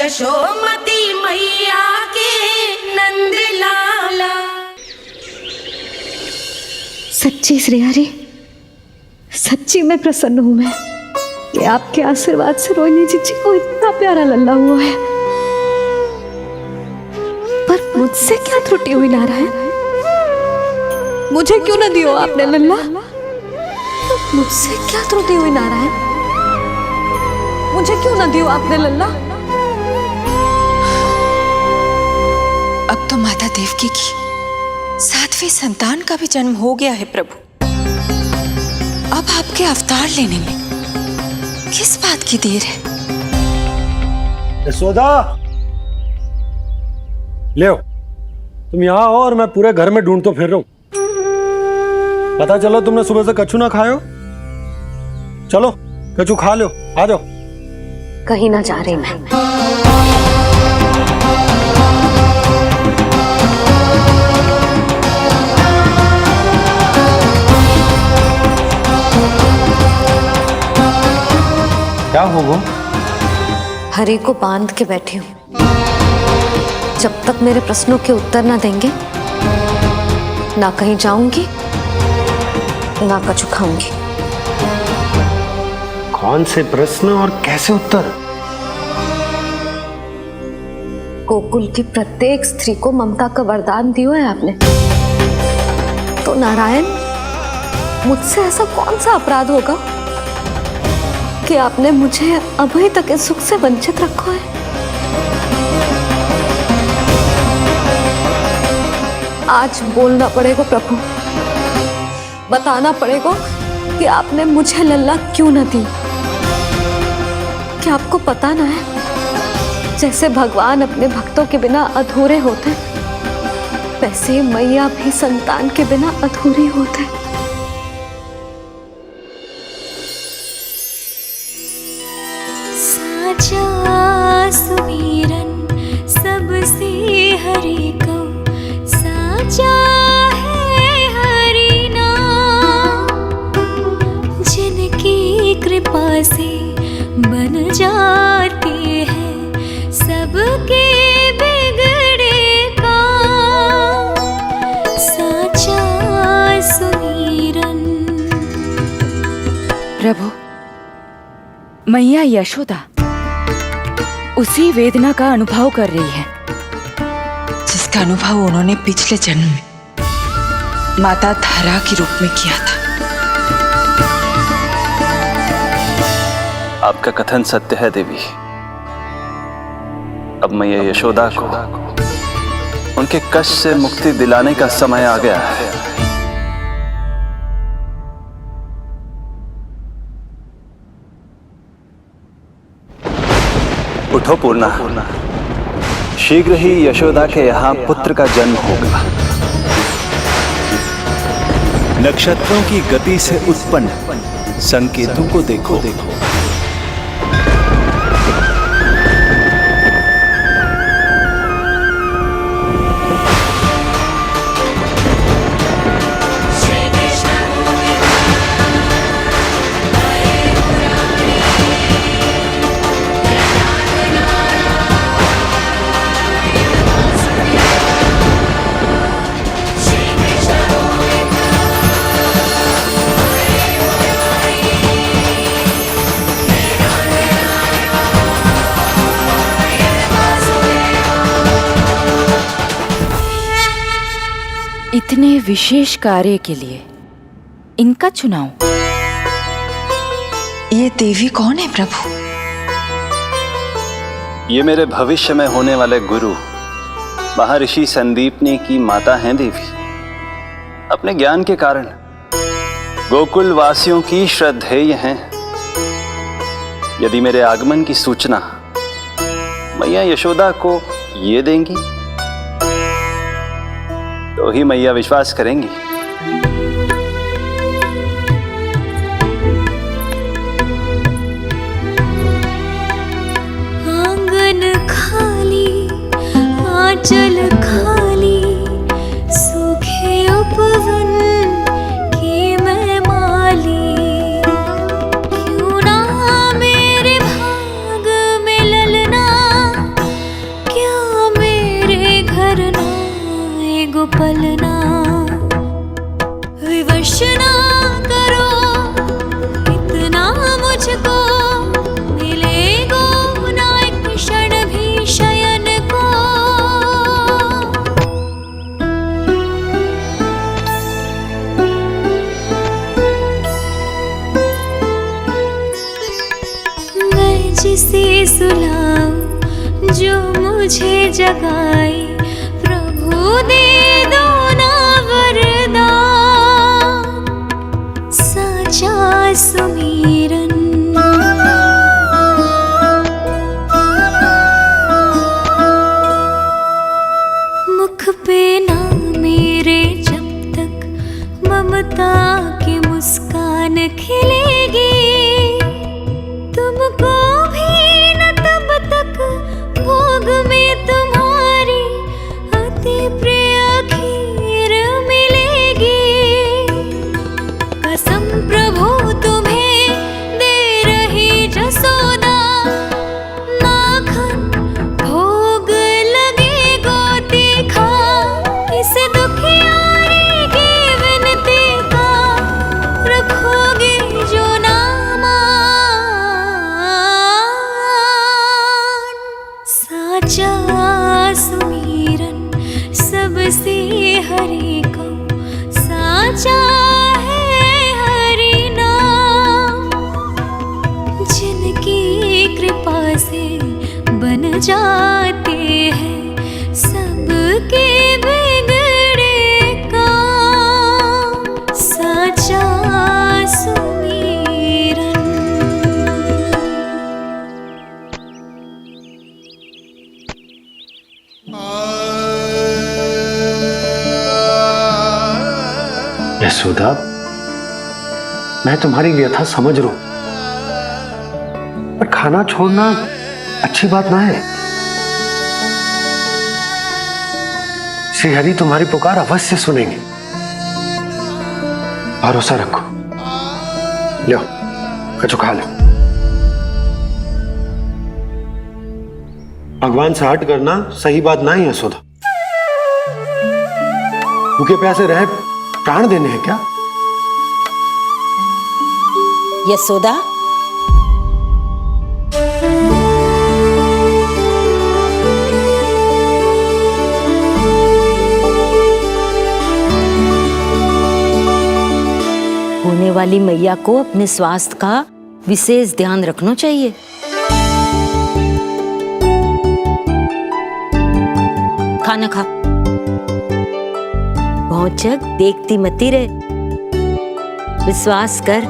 यशोमती मैया के नंद लाला। सच्ची श्रेयारी, सच्ची मैं प्रसन्न हूं मैं कि आपके आशीर्वाद से रोहिणी जीजी को इतना प्यारा लल्ला हुआ है। पर मुझसे क्या त्रुटि हुई नारायण? मुझे क्यों न दियो आपने लल्ला? मुझसे क्या त्रुटि हुई नारायण? मुझे क्यों न दियो आपने लल्ला? अब तो माता देवकी की 7वें संतान का भी जन्म हो गया है प्रभु। अब आपके अवतार लेने में किस बात की देर है? यशोदा, ले आओ। तुम यहाँ आओ और मैं पूरे घर में ढूंढतो फिर रहा हूं। पता चला तुमने सुबह से कछु ना खाए हो। चलो कछु खा लो, आ जाओ। कहीं ना जा रही मैं। क्या हो वो? हरि को बांध के बैठी हूं। जब तक मेरे प्रश्नों के उत्तर ना देंगे, ना कहीं जाऊंगी, ना कछु खाऊंगी। कौन से प्रश्न और कैसे उत्तर? गोकुल की प्रत्येक स्त्री को ममता का वरदान दिया है आपने, तो नारायण मुझसे ऐसा कौन सा अपराध होगा कि आपने मुझे अभी तक इस सुख से वंचित रखा है? आज बोलना पड़ेगा प्रभु, बताना पड़ेगा कि आपने मुझे लल्ला क्यों न दी। क्या आपको पता ना है, जैसे भगवान अपने भक्तों के बिना अधूरे होते, वैसे मैया भी संतान के बिना अधूरी होते। साचा सुमीरन सबसे हरि को, साचा है हरि नाम, जिनकी कृपा से बन जाते हैं सबके बिगड़े काम। साचा सुमीरन। प्रभु, मैया यशोदा उसी वेदना का अनुभव कर रही है जिसका अनुभव उन्होंने पिछले जन्म में माता धारा के रूप में किया था। आपका कथन सत्य है देवी। अब मैया यशोदा को उनके कष्ट से मुक्ति दिलाने का समय आ गया है। उठो पूर्णा, शीघ्र ही यशोदा के यहाँ पुत्र का जन्म होगा। नक्षत्रों की गति से उत्पन्न संकेतों को देखो। इतने विशेष कार्य के लिए इनका चुनाव। ये देवी कौन है प्रभु? ये मेरे भविष्य में होने वाले गुरु महर्षि संदीपनी की माता हैं देवी। अपने ज्ञान के कारण गोकुल वासियों की श्रद्धेय हैं। यदि मेरे आगमन की सूचना मैया यशोदा को ये देंगी तो ही मैया विश्वास करेंगी। आंगन खाली, आंचल खाली, सूखे उपवन की मैं माली। क्यों ना मेरे भाग में ललना जो मुझे जगाए, प्रभु दे दो ना वरदान, साचा सुमिरन। मुख पे ना मेरे जब तक ममता की मुस्कान खिलेगी, तुमको भी न तब तक भोग में तुम्हारी अति प्रिय खीर मिलेगी। कसम प्रभु तुम्हें दे रही जसोदा, माखन भोग लगेगा तीखा, इस दुखियारी की विनती का रखोगे जो नामान। साचा सुमिरन सबसे हरि को, साचा है हरि नाम, जिनकी कृपा से बन जाते हैं सबके बिगड़े काम, साचा सुमिरन। यशोदा, मैं तुम्हारी व्यथा समझ रहा हूं, पर खाना छोड़ना अच्छी बात ना है। श्री हरि तुम्हारी पुकार अवश्य सुनेंगे, भरोसा रखो। लो, कछु खा लो। भगवान से हट करना सही बात ना ही यशोदा। भूखे प्यासे रहे प्राण देने हैं क्या? यशोदा, होने वाली मैया को अपने स्वास्थ्य का विशेष ध्यान रखना चाहिए। खाना खा, भौचक देखती मती रहे, विश्वास कर।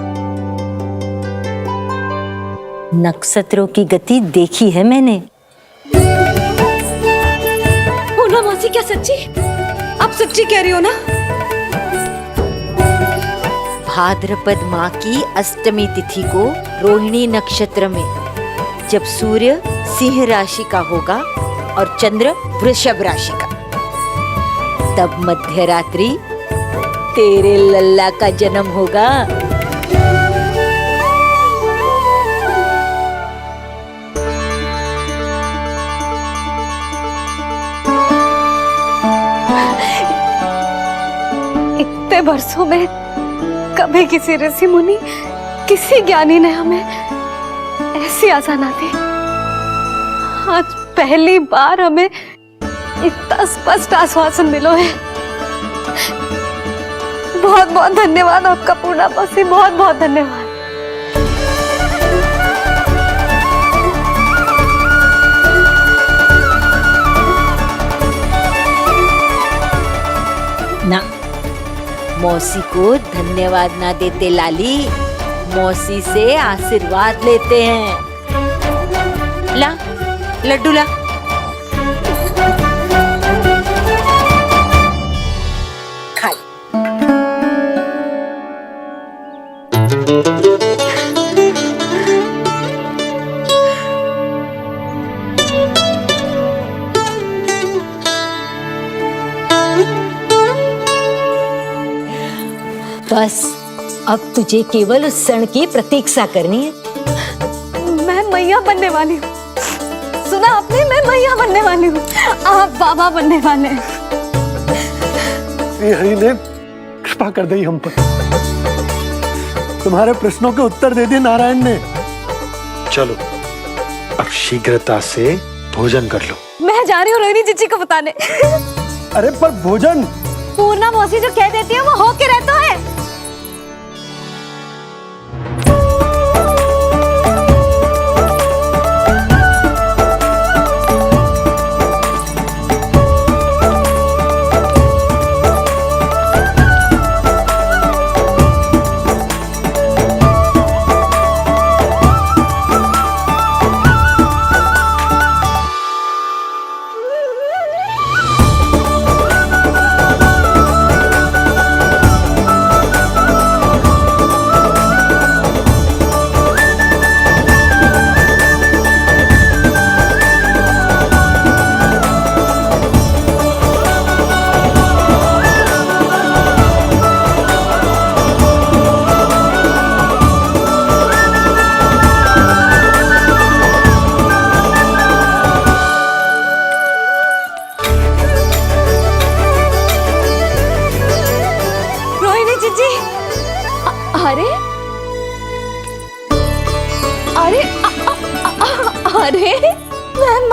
नक्षत्रों की गति देखी है मैंने। पूना मौसी, क्या सच्ची? आप सच्ची कह रही हो ना? भाद्रपद माह की अष्टमी तिथि को रोहिणी नक्षत्र में, जब सूर्य सिंह राशि का होगा और चंद्र वृषभ राशि का, तब मध्य रात्रि तेरे लल्ला का जन्म होगा। इतने वर्षों में कभी किसी ऋषि मुनि, किसी ज्ञानी ने हमें ऐसी आशा ना दी। आज पहली बार हमें इतना स्पष्ट आश्वासन मिलो है। बहुत बहुत धन्यवाद आपका पूर्णा मौसी, बहुत बहुत धन्यवाद। ना, मौसी को धन्यवाद ना देते लाली, मौसी से आशीर्वाद लेते हैं। ला लड्डू ला। खा। बस अब तुझे केवल उस क्षण की प्रतीक्षा करनी है। मैं मैया बनने वाली हूँ। सुना आपने, मैं मैया बनने वाली हूँ, आप बाबा बनने वाले हैं। श्री हरि ने कृपा कर दी हम पर, तुम्हारे प्रश्नों के उत्तर दे दिए नारायण ने। चलो अब शीघ्रता से भोजन कर लो। मैं जा रही हूँ रोहिणी जीजी को बताने। अरे पर भोजन, पूर्णा मौसी जो कह देती है वो हो के रहता है।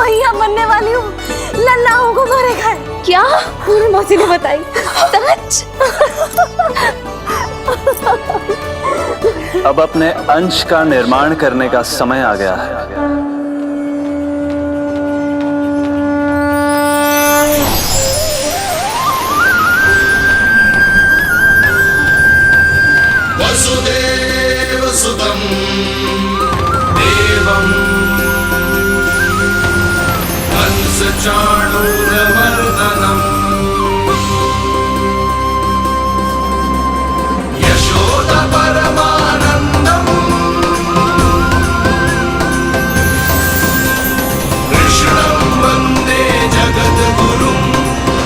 मैया बनने वाली हूँ, लल्लाओं को मारेगा। क्या? पूरी मौसी ने बताई। सच? अब अपने अंश का निर्माण करने का समय आ गया है। वसुदेव सुतं देवं कंसचाणूरमर्दनम् यशोदा परमानन्दम् कृष्णं वन्दे जगद्गुरुं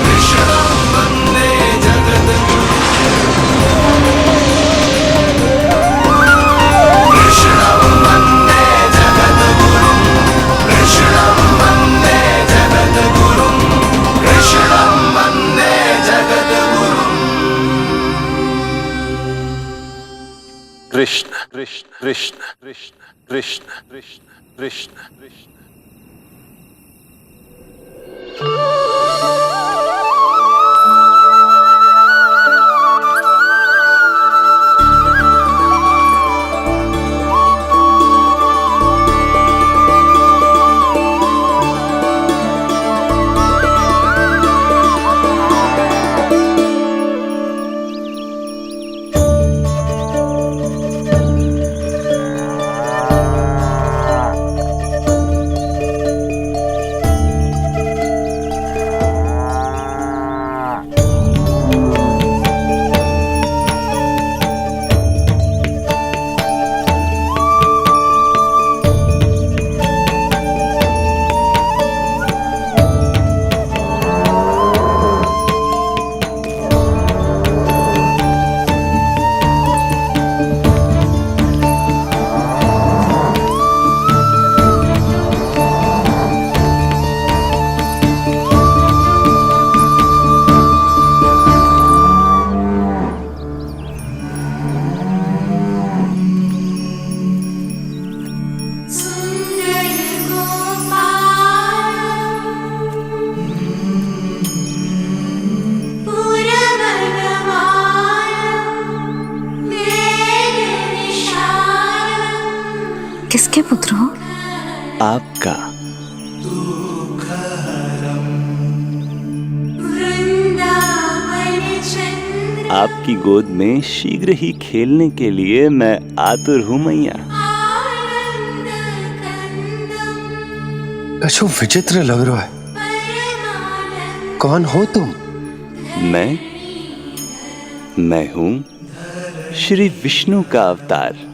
कृष्णं वन्दे जगद्गुरुं कृष्णं वन्दे जगद्गुरुं कृष्णं वन्दे जगद्गुरुं कृष्णं वन्दे जगद्गुरुं कृष्ण कृष्ण कृष्ण कृष्ण कृष्ण कृष्ण कृष्ण कृष्ण। किसके पुत्र हो? आपका। आपकी गोद में शीघ्र ही खेलने के लिए मैं आतुर हूँ मैया। कछु विचित्र लग रहा है। कौन हो तुम? मैं हूँ श्री विष्णु का अवतार।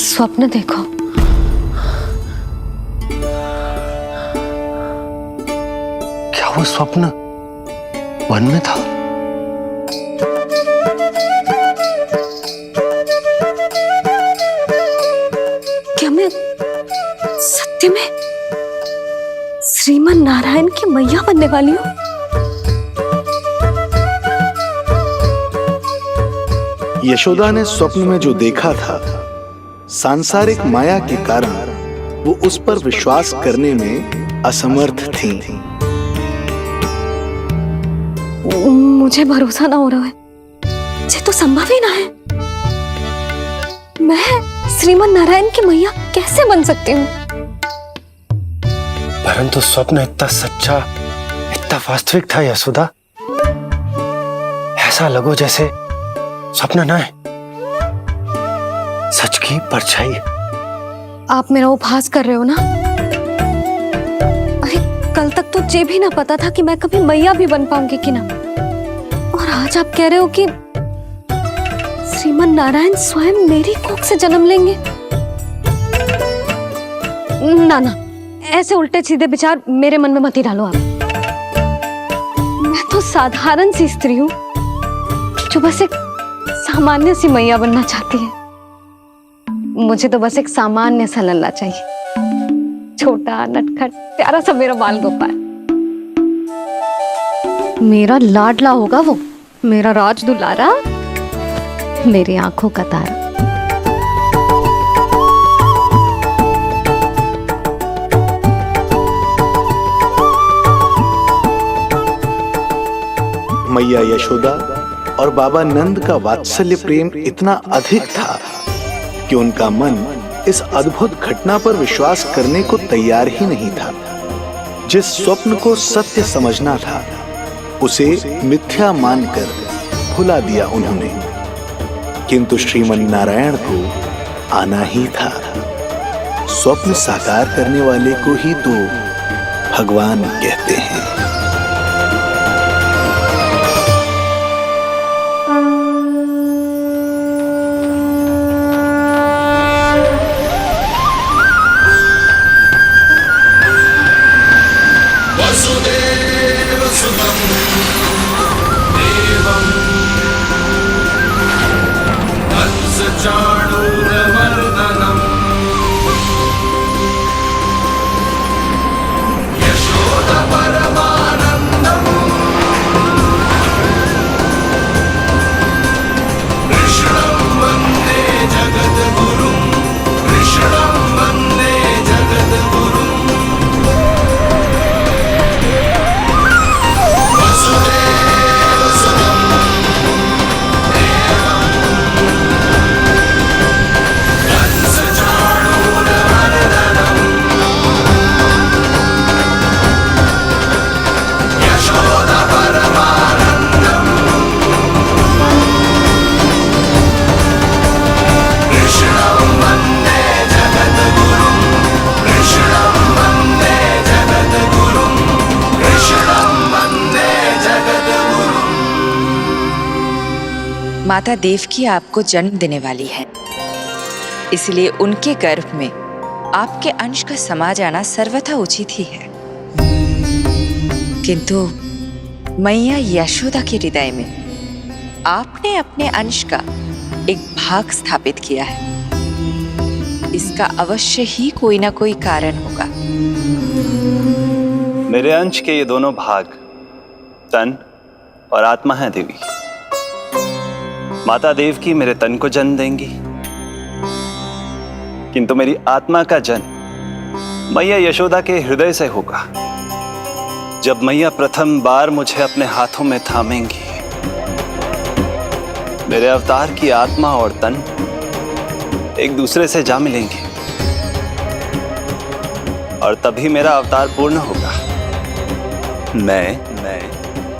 स्वप्न देखो। क्या वो स्वप्न वन में था? क्या मैं सत्य में श्रीमन नारायण की मैया बनने वाली हूँ? यशोदा ने स्वप्न में जो देखा था, सांसारिक माया के कारण वो उस पर विश्वास करने में असमर्थ थी। मुझे भरोसा ना हो रहा है। ये तो संभव ही ना है। मैं श्रीमन नारायण की मैया कैसे बन सकती हूँ? परंतु स्वप्न इतना सच्चा, इतना वास्तविक था यशोदा। ऐसा लगो जैसे स्वप्न ना है, सच की परछाई। आप मेरा उपहास कर रहे हो ना? अरे कल तक तो ये भी ना पता था कि मैं कभी मैया भी बन पाऊंगी कि ना। और आज आप कह रहे हो कि श्रीमन नारायण स्वयं मेरी कोख से जन्म लेंगे। ना ना, ऐसे उल्टे सीधे विचार मेरे मन में मत ही डालो आप। मैं तो साधारण सी स्त्री हूँ जो बस एक सामान्य सी मैया बनना चाहती है। मुझे तो बस एक सामान्य सा लल्ला चाहिए, छोटा नटखट प्यारा सा मेरा बाल गोपाल। मेरा लाडला होगा वो, मेरा राज दुलारा, मेरी आंखों का तारा। मैया यशोदा और बाबा नंद का वात्सल्य प्रेम इतना अधिक था कि उनका मन इस अद्भुत घटना पर विश्वास करने को तैयार ही नहीं था। जिस स्वप्न को सत्य समझना था उसे मिथ्या मानकर भुला दिया उन्होंने, किंतु श्रीमन नारायण को आना ही था। स्वप्न साकार करने वाले को ही तो भगवान कहते हैं। माता देवकी आपको जन्म देने वाली है, इसलिए उनके गर्भ में आपके अंश का समा जाना सर्वथा उचित ही है। किंतु मैया यशोदा के हृदय में आपने अपने अंश का एक भाग स्थापित किया है। इसका अवश्य ही कोई ना कोई कारण होगा। मेरे अंश के ये दोनों भाग तन और आत्मा हैं देवी। माता देवकी मेरे तन को जन्म देंगी, किंतु मेरी आत्मा का जन्म मैया यशोदा के हृदय से होगा। जब मैया प्रथम बार मुझे अपने हाथों में थामेंगी, मेरे अवतार की आत्मा और तन एक दूसरे से जा मिलेंगे और तभी मेरा अवतार पूर्ण होगा। मैं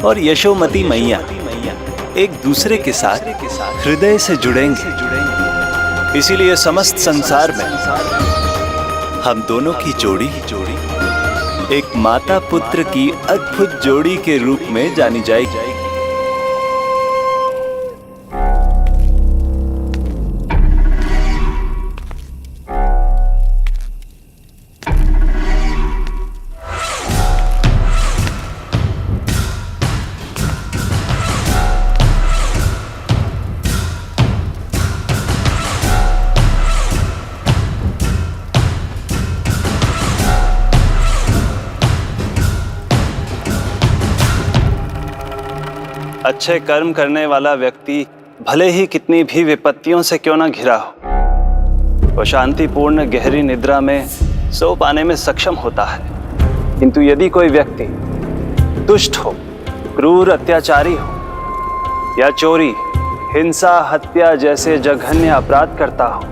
और यशोमती मैया एक दूसरे के साथ हृदय से जुड़ेंगे। इसीलिए समस्त संसार में हम दोनों की जोड़ी एक माता पुत्र की अद्भुत जोड़ी के रूप में जानी जाएगी। अच्छे कर्म करने वाला व्यक्ति भले ही कितनी भी विपत्तियों से क्यों न घिरा हो, वो शांतिपूर्ण गहरी निद्रा में सो पाने में सक्षम होता है। किंतु यदि कोई व्यक्ति दुष्ट हो, क्रूर अत्याचारी हो या चोरी, हिंसा, हत्या जैसे जघन्य अपराध करता हो,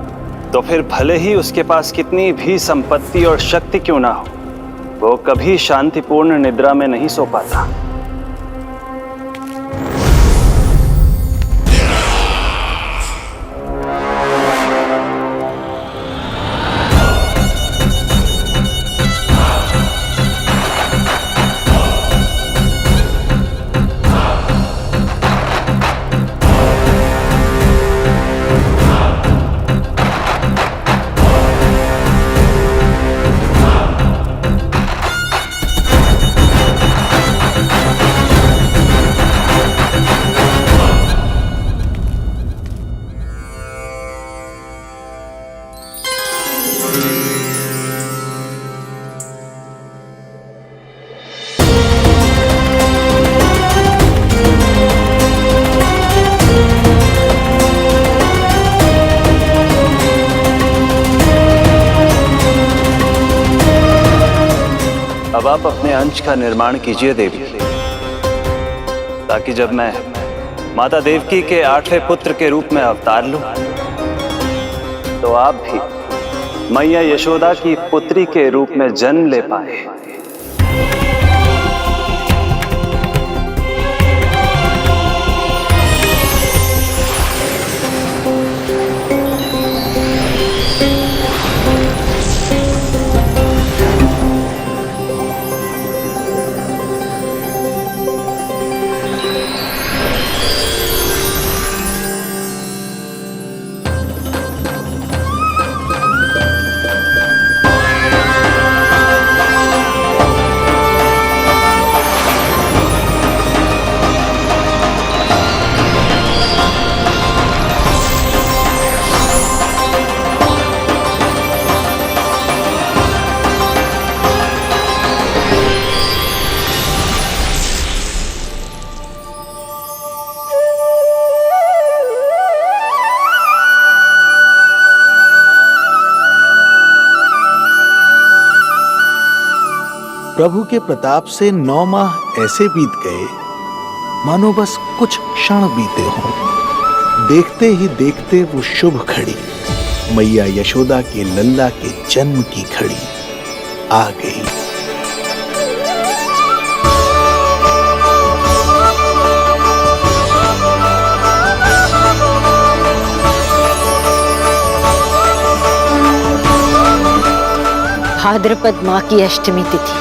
तो फिर भले ही उसके पास कितनी भी संपत्ति और शक्ति क्यों ना हो, वो कभी शांतिपूर्ण निद्रा में नहीं सो पाता। अब आप अपने अंश का निर्माण कीजिए देवी, ताकि जब मैं माता देवकी के 8वें पुत्र के रूप में अवतार लूं, तो आप भी मैया यशोदा की पुत्री के रूप में जन्म ले पाए। प्रभु के प्रताप से 9 माह ऐसे बीत गए मानो बस कुछ क्षण बीते हों। देखते ही देखते वो शुभ घड़ी, मैया यशोदा के लल्ला के जन्म की घड़ी आ गई। भाद्रपद माह की अष्टमी तिथि।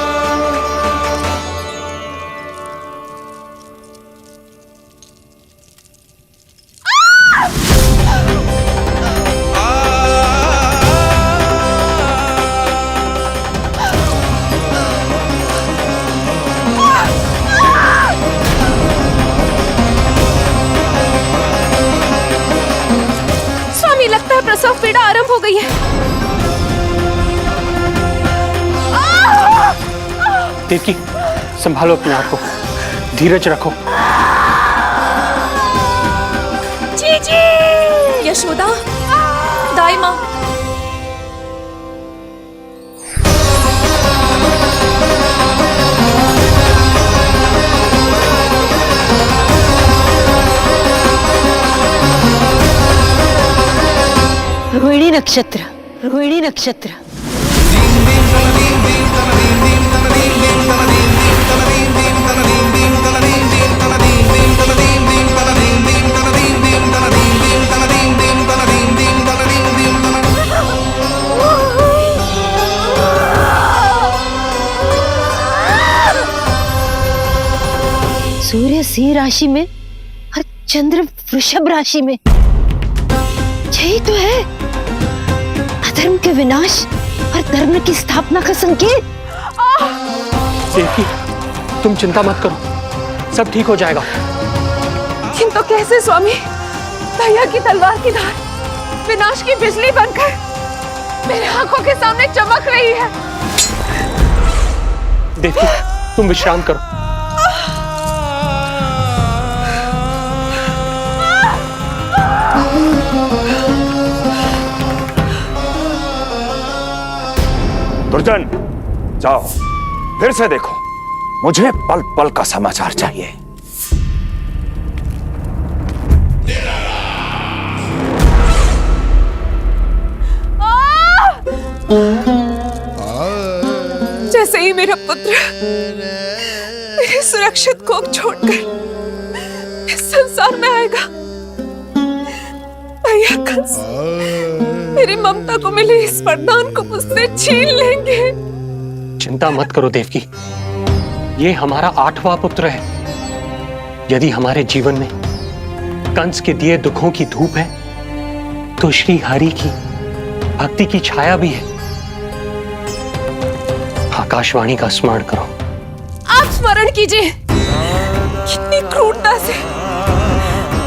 स्वामी, लगता है प्रसव पीड़ा आरंभ हो गई है। देवकी, संभालो अपने आप को, धीरज रखो। जीजी, यशोदा, दाई माँ। रोहिणी नक्षत्र, रोहिणी नक्षत्र। सूर्य सिंह राशि में और चंद्र वृषभ राशि में, यही तो है अधर्म के विनाश और धर्म की स्थापना का संकेत। देवकी, तुम चिंता मत करो, सब ठीक हो जाएगा। किंतु कैसे स्वामी? भैया की तलवार की धार विनाश की बिजली बनकर मेरे आंखों के सामने चमक रही है। देवकी, तुम विश्राम करो। दुर्जन, जाओ फिर से देखो, मुझे पल पल का समाचार चाहिए। जैसे ही मेरा पुत्र मेरे सुरक्षित कोख छोड़कर इस संसार में आएगा, भैया कंस मेरी ममता को मिले इस वरदान को मुझसे छीन लेंगे। चिंता मत करो देवकी, ये हमारा 8वां पुत्र है। यदि हमारे जीवन में कंस के दिए दुखों की धूप है, तो श्री हरि की भक्ति की छाया भी है। आकाशवाणी का स्मरण करो। आप स्मरण कीजिए, कितनी क्रूरता से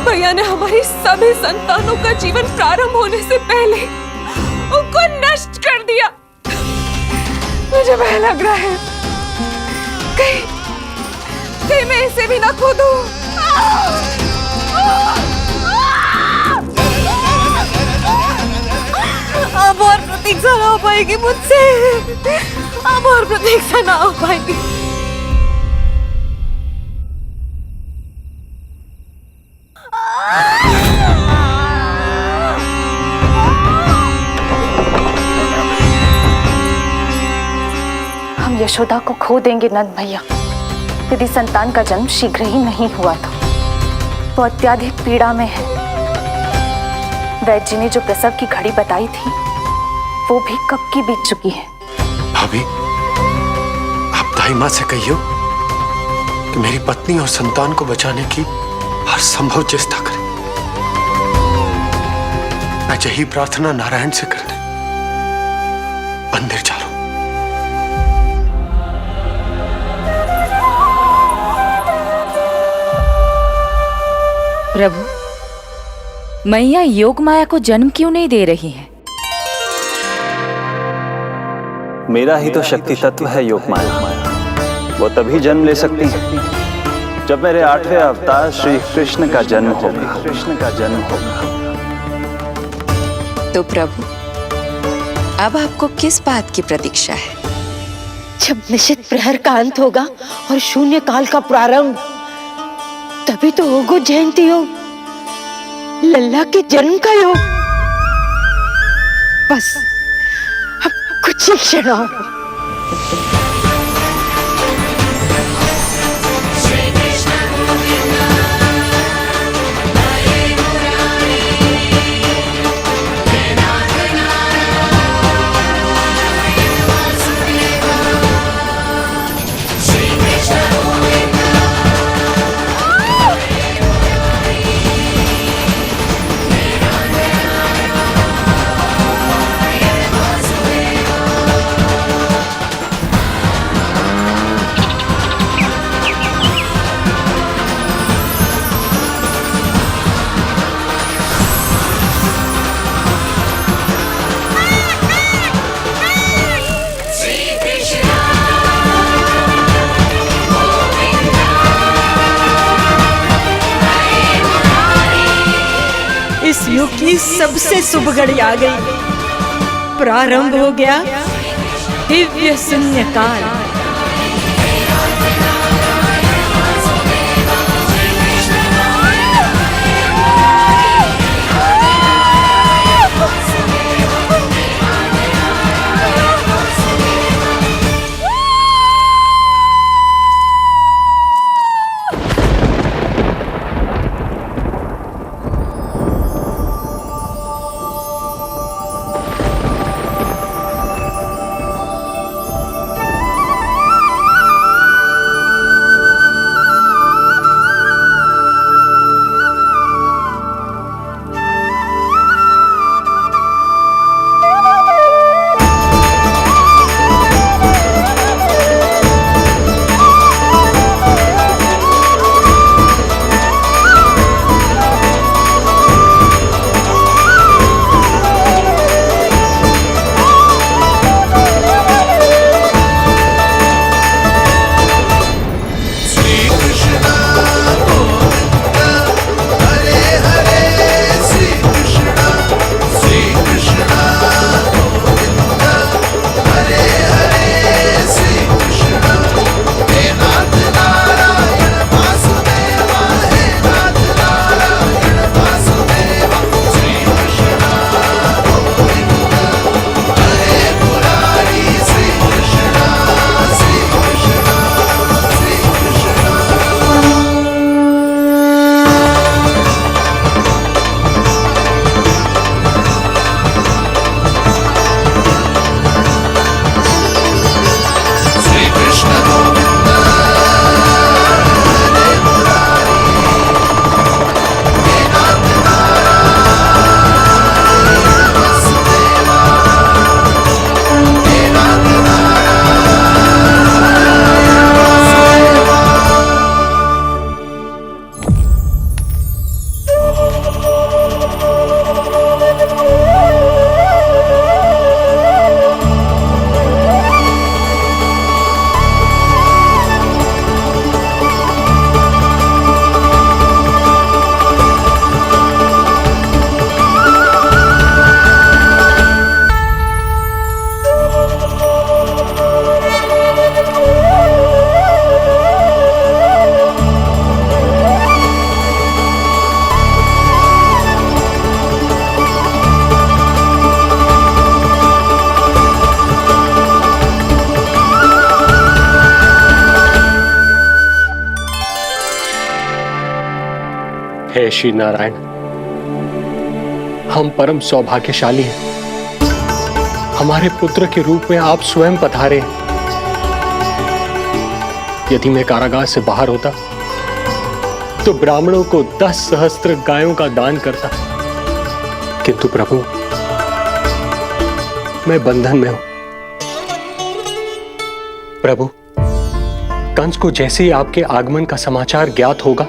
भैया ने हमारी सभी संतानों का जीवन प्रारंभ होने से पहले उनको नष्ट कर दिया। मुझे भय लग रहा है, कहीं मैं इसे भी ना खो दूं। अब और प्रतीक्षा ना हो पाएगी मुझसे, अब और प्रतीक्षा ना हो पाएगी। हम यशोदा को खो देंगे नंद भैया, यदि संतान का जन्म शीघ्र ही नहीं हुआ तो। वो अत्यधिक पीड़ा में है। वैद्य जी ने जो प्रसव की घड़ी बताई थी वो भी कब की बीत चुकी है। भाभी, आप दाई माँ से कहियो कि मेरी पत्नी और संतान को बचाने की हर संभव चेष्टा करें। मैं यही प्रार्थना नारायण से करने मंदिर जा रहा हूं। प्रभु, मैया योग माया को जन्म क्यों नहीं दे रही है? मेरा ही तो शक्ति तत्व है योग माया। वो तभी जन्म ले सकती है जब मेरे 8वें अवतार श्री कृष्ण का जन्म होगा। तो प्रभु, अब आपको किस बात की प्रतीक्षा है? जब निश्चित प्रहर का अंत होगा और शून्य काल का प्रारंभ, तभी तो होगा जयंती योग, लल्ला के जन्म का योग। बस अब कुछ ही क्षण और। इस युग की सबसे शुभ घड़ी आ गई। प्रारंभ हो गया दिव्य शून्य काल। श्री नारायण, हम परम सौभाग्यशाली हैं। हमारे पुत्र के रूप में आप स्वयं पधारे हैं। यदि मैं कारागार से बाहर होता तो ब्राह्मणों को 10 सहस्त्र गायों का दान करता, किंतु प्रभु मैं बंधन में हूं। प्रभु, कंस को जैसे ही आपके आगमन का समाचार ज्ञात होगा,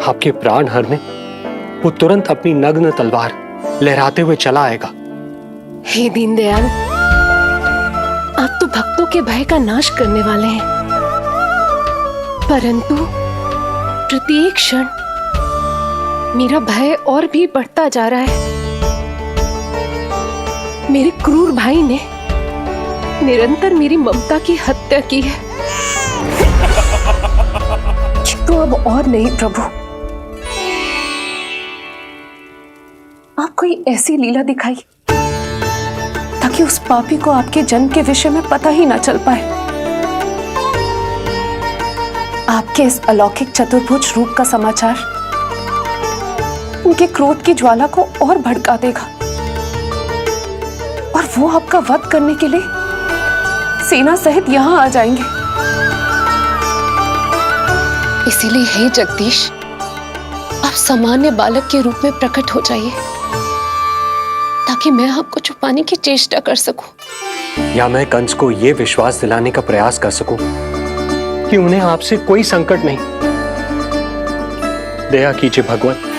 आपके प्राण हरने वो तुरंत अपनी नग्न तलवार लहराते हुए चला आएगा। हे दीनदयाल, आप तो भक्तों के भय का नाश करने वाले हैं, परंतु प्रत्येक क्षण मेरा भय और भी बढ़ता जा रहा है। मेरे क्रूर भाई ने निरंतर मेरी ममता की हत्या की है। तो अब और नहीं प्रभु, आप कोई ऐसी लीला दिखाई ताकि उस पापी को आपके जन्म के विषय में पता ही ना चल पाए। आपके इस अलौकिक चतुर्भुज रूप का समाचार उनके क्रोध की ज्वाला को और भड़का देगा और वो आपका वध करने के लिए सेना सहित यहां आ जाएंगे। इसीलिए हे जगदीश, आप सामान्य बालक के रूप में प्रकट हो जाइए ताकि मैं आपको छुपाने की चेष्टा कर सकूं। या मैं कंस को यह विश्वास दिलाने का प्रयास कर सकूं कि उन्हें आपसे कोई संकट नहीं। दया कीजिए भगवान।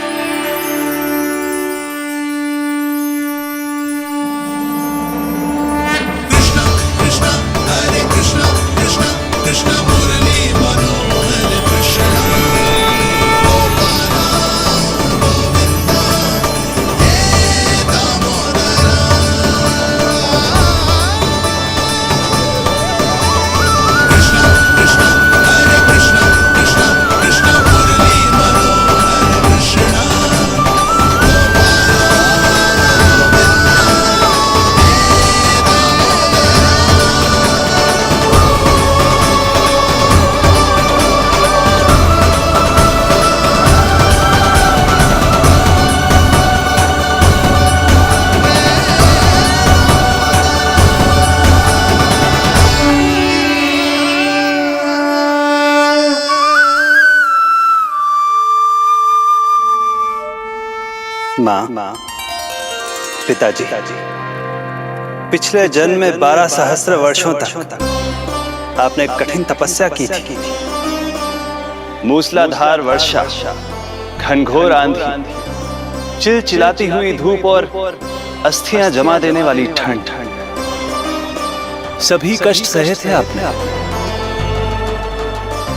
माँ, पिताजी, पिछले जन्म में 12 सहस्त्र वर्षों तक आपने कठिन तपस्या की थी। मूसलाधार वर्षा, घनघोर आंधी, चिलचिलाती हुई धूप और अस्थियां जमा देने वाली ठंड, सभी कष्ट सहे थे आपने,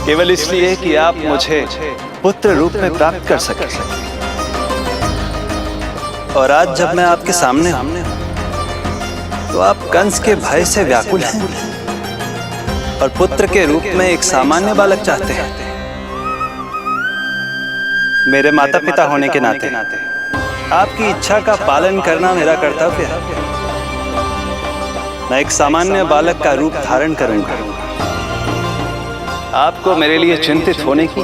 केवल इसलिए कि आप मुझे पुत्र रूप में प्राप्त कर सके। और आज जब मैं आपके सामने हूं तो आप कंस के भय से व्याकुल हैं और पुत्र के रूप में एक सामान्य बालक चाहते हैं। मेरे माता पिता होने के नाते आपकी इच्छा का पालन करना मेरा कर्तव्य है। मैं एक सामान्य बालक का रूप धारण करूंगा। आपको मेरे लिए चिंतित होने की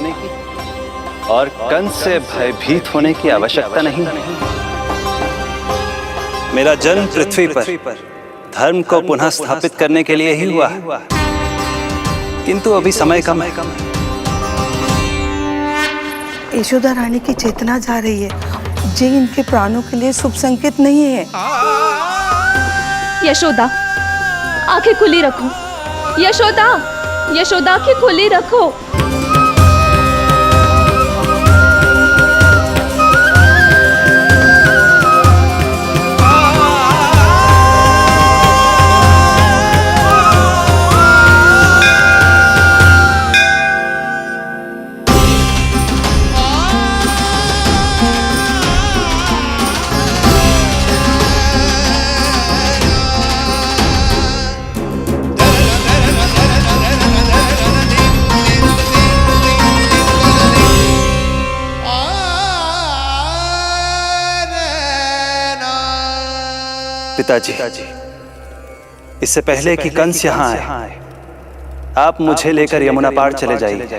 और कंस से भयभीत होने की आवश्यकता नहीं। मेरा जन्म पृथ्वी पर धर्म को पुनः स्थापित करने के लिए ही हुआ है, किंतु अभी समय कम है। यशोदा रानी की चेतना जा रही है, ये इनके प्राणों के लिए शुभ संकेत नहीं है। यशोदा, आंखें खुली रखो। यशोदा, यशोदा आंखें खुली रखो। पिताजी, इससे पहले कि कंस यहाँ आए, आप मुझे लेकर यमुना पार चले जाइए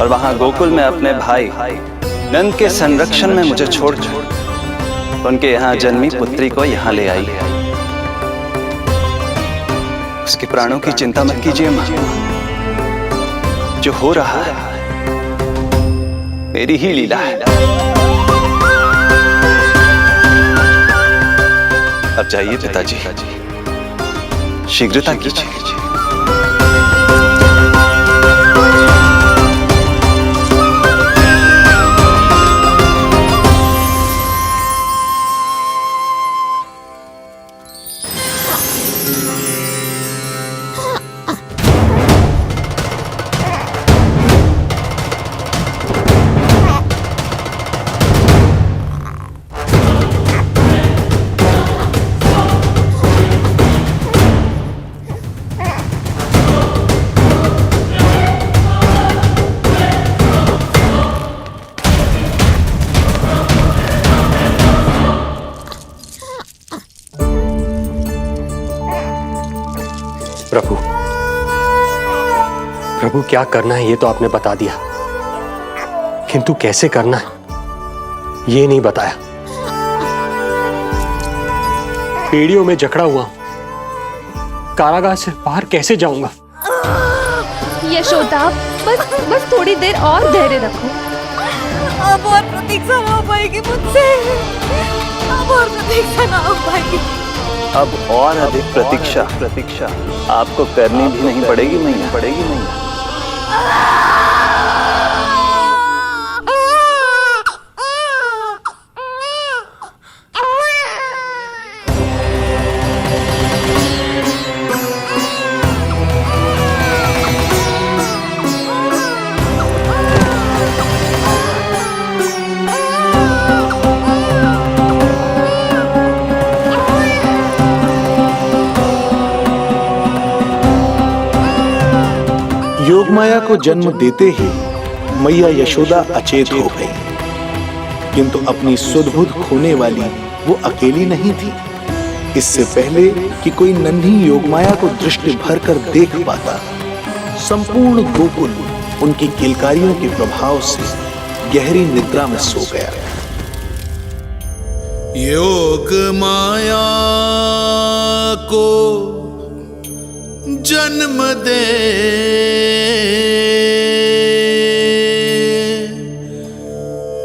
और वहां गोकुल में अपने भाई नंद के संरक्षण में मुझे छोड़कर उनके यहाँ जन्मी पुत्री को यहाँ ले आई। उसके प्राणों की चिंता मत कीजिए मां, जो हो रहा है मेरी ही लीला है। अब जाइए पिताजी, शीघ्रता कीजिए। प्रभु, प्रभु क्या करना है ये तो आपने बता दिया, किंतु कैसे करना है ये नहीं बताया। पेड़ियों में जकड़ा हुआ हूं, कारागार से बाहर कैसे जाऊंगा? यशोदा, बस थोड़ी देर और धैर्य रखो। अब और प्रतीक्षा ना हो पाएगी मुझसे, अब और प्रतीक्षा ना हो पाएगी। अब और अधिक प्रतीक्षा आपको करनी भी नहीं पड़ेगी मैया। योगमाया को जन्म देते ही मैया यशोदा अचेत हो गई, किंतु अपनी सुध-बुध खोने वाली वो अकेली नहीं थी। इससे पहले कि कोई नन्ही योगमाया को दृष्टि भर कर देख पाता, संपूर्ण गोकुल उनकी किलकारियों के प्रभाव से गहरी निद्रा में सो गया। योग माया को जन्म दे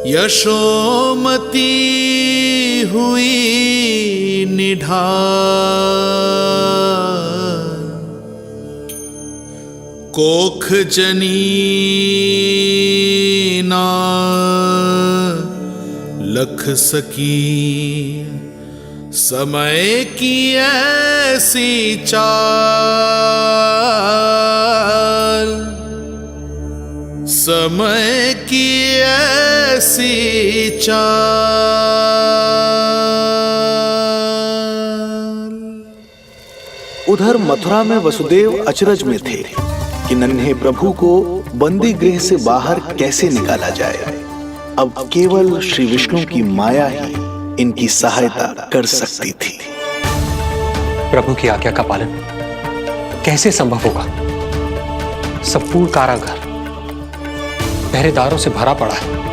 यशोमती हुई निढाल, कोख जनी ना लख सकी, समय की ऐसी चाल, समय की ऐसी चाल। उधर मथुरा में वसुदेव अचरज में थे कि नन्हे प्रभु को बंदी गृह से बाहर कैसे निकाला जाए। अब केवल श्री विष्णु की माया ही इनकी सहायता कर सकती थी। प्रभु की आज्ञा का पालन कैसे संभव होगा? संपूर्ण कारागार पहरेदारों से भरा पड़ा है।